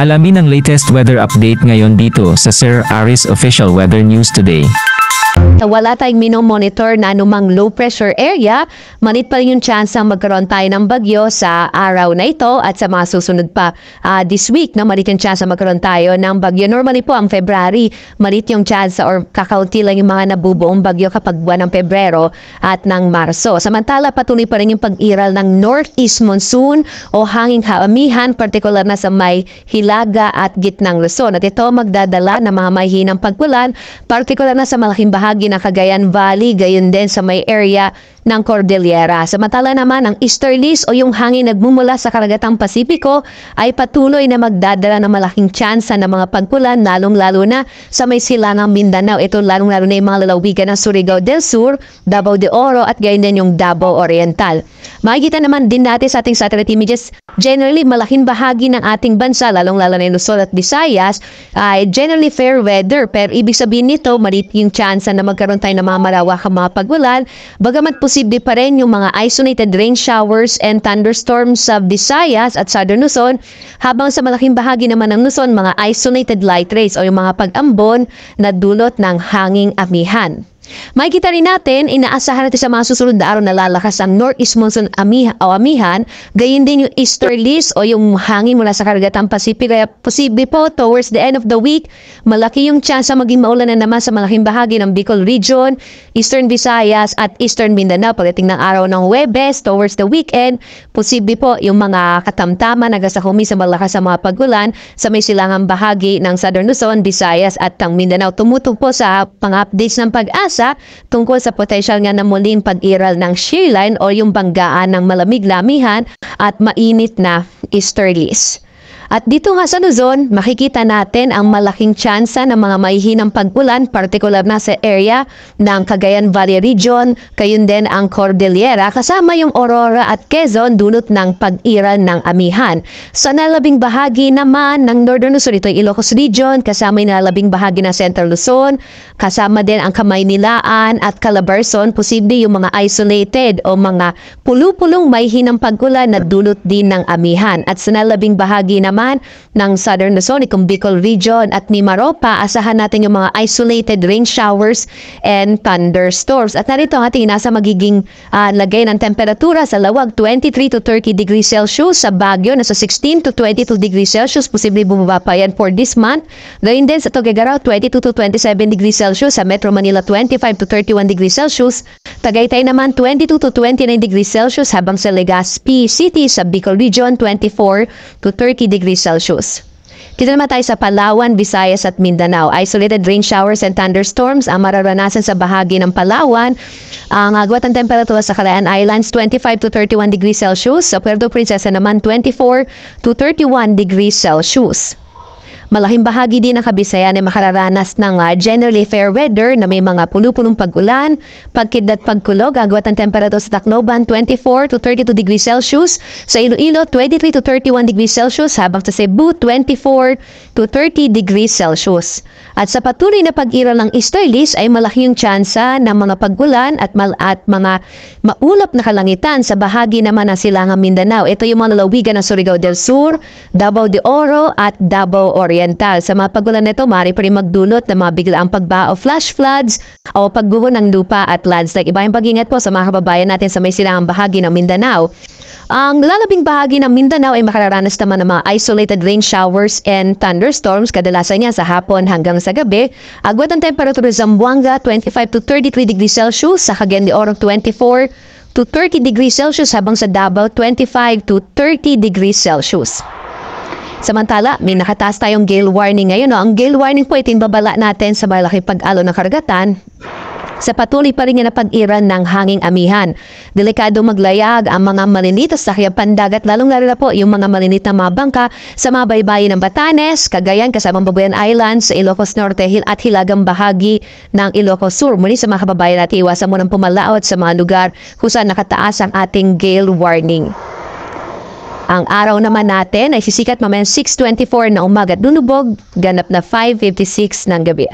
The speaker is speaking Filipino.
Alamin ang latest weather update ngayon dito sa Sir Aris Official Weather News Today. Wala tayong minomonitor na anumang low pressure area, manit pa rin yung chance na magkaroon tayo ng bagyo sa araw na ito at sa mga susunod pa this week. No? Manit yung chance na magkaroon tayo ng bagyo. Normally po ang February, manit yung chance or kakaunti lang yung mga nabubuong bagyo kapag buwan ng Pebrero at ng Marso. Samantala, patuloy pa rin yung pag-iral ng northeast monsoon o hanging kaamihan, partikular na sa may Hilaga at gitnang Luzon. At ito magdadala ng mga mahihinang pagkulan, partikular na sa malaking bahagi ng Cagayan Valley, gayon din sa may area ng Cordillera. Samantala naman, ang easterlies o yung hangin nagmumula sa karagatang Pasipiko ay patuloy na magdadala ng malaking tsansa ng mga pagkulan, lalong-lalo na sa may silangang Mindanao. Ito lalong-lalo na yung mga lalawigan ng Surigao del Sur, Davao de Oro at gayon din yung Davao Oriental. Makikita naman din natin sa ating satellite images, generally malaking bahagi ng ating bansa, lalong-lalo na yung Luzon at Visayas, ay generally fair weather. Pero ibig sabihin nito, malit yung tsansa na magkaroon tayo ng mga malawakang mga pagkulan, bagamat posible pa rin yung mga isolated rain showers and thunderstorms sa Visayas at Southern Luzon, habang sa malaking bahagi naman ng Luzon, mga isolated light rays o yung mga pag-ambon na dulot ng hanging amihan. Makikita rin natin, inaasahan natin sa mga susunod na araw na lalakas ang northeast monsoon amihan, gayon din yung easterlies o yung hangin mula sa karagatang Pasipiko. Kaya posible po towards the end of the week, malaki yung chance na maging maulan na naman sa malaking bahagi ng Bicol Region, Eastern Visayas at Eastern Mindanao. Pagdating ng araw ng Huwebes, towards the weekend, posible po yung mga katamtaman nagasakumi sa malakas sa mga pagulan sa may silangang bahagi ng Southern Luzon, Visayas at ang Mindanao. Tumutog po sa pang-updates ng Pag-asa tungkol sa potensyal nga na muling pag-iral ng shear line o yung banggaan ng malamig na amihan at mainit na easterlies. At dito nga sa Luzon, makikita natin ang malaking tsansa ng mga mahihinang pagkulan, partikular na sa area ng Cagayan Valley Region, kayon din ang Cordillera, kasama yung Aurora at Quezon, dulot ng pag-iral ng amihan. Sa nalabing bahagi naman ng Northern Luzon, ito yung Ilocos Region, kasama yung nalabing bahagi ng Central Luzon, kasama din ang Kamaynilaan at Calabarzon, posible yung mga isolated o mga pulupulong mahihinang pagkulan na dulot din ng amihan. At sa nalabing bahagi naman ng Southern Luzon, itong Bicol Region at Mimaropa, asahan natin yung mga isolated rain showers and thunderstorms. At narito ang ating nasa magiging lagay ng temperatura sa Lawag, 23 to 30 degrees Celsius, sa Baguio, nasa 16 to 22 degrees Celsius, posible bumaba pa yan for this month. Gayun din sa Tuguegarao, 22 to 27 degrees Celsius, sa Metro Manila, 25 to 31 degrees Celsius, Tagaytay naman 22 to 29 degrees Celsius, habang sa Legazpi City sa Bicol Region, 24 to 30 degrees Celsius. Dito naman tayo sa Palawan, Visayas at Mindanao. Isolated rain showers and thunderstorms ang mararanasan sa bahagi ng Palawan. Ang agwat ng temperatura sa Calayan Islands, 25 to 31 degrees Celsius. Sa Puerto Princesa naman, 24 to 31 degrees Celsius. Malaking bahagi din ng Kabisayan ay makararanas ng generally fair weather na may mga puno-punong pag-ulan, pagkidlat pagkulog. Agwat ng temperatura sa Tacloban, 24 to 32 degrees Celsius. Sa Iloilo, 23 to 31 degrees Celsius, habang sa Cebu, 24 to 30 degrees Celsius. At sa patuloy na pag-iral ng easterlies ay malaki yung tsansa ng mga pag-ulan at mga maulap na kalangitan sa bahagi naman ng silangang Mindanao. Ito yung mga lalawigan ng Surigao del Sur, Davao de Oro at Davao Oriental. Sa mga pag-ulan nito, maaari pa rin magdulot ng mga biglaang pagbao, flash floods o pagbuho ng lupa at landslide. Iba yung pag-ingat po sa mga kababayan natin sa may silangang bahagi ng Mindanao. Ang lalabing bahagi ng Mindanao ay makararanas naman ng mga isolated rain showers and thunderstorms, kadalasan niya sa hapon hanggang sa gabi. Agwat ang temperatura sa Zamboanga, 25 to 33 degrees Celsius, sa Cagayan de Oro, 24 to 30 degrees Celsius, habang sa Davao, 25 to 30 degrees Celsius. Samantala, may nakataas tayong gale warning ngayon. Ang gale warning po, itinbabala natin sa malaki pag-alo ng karagatan sa patuloy pa rin na pag-iral ng hanging amihan. Delikado maglayag ang mga maliliit sa sakyang pandagat, lalong-lalo na po yung mga maliliit na mga bangka sa mga baybayin ng Batanes, Cagayan, kasamang Babuyan Islands, sa Ilocos Norte at hilagang bahagi ng Ilocos Sur. Muli sa mga kababayan natin, iwasan mo ng pumalaot sa mga lugar kung saan nakataas ang ating gale warning. Ang araw naman natin ay sisikat mamaya 6:24 na umaga at lunubog, ganap na 5:56 ng gabi.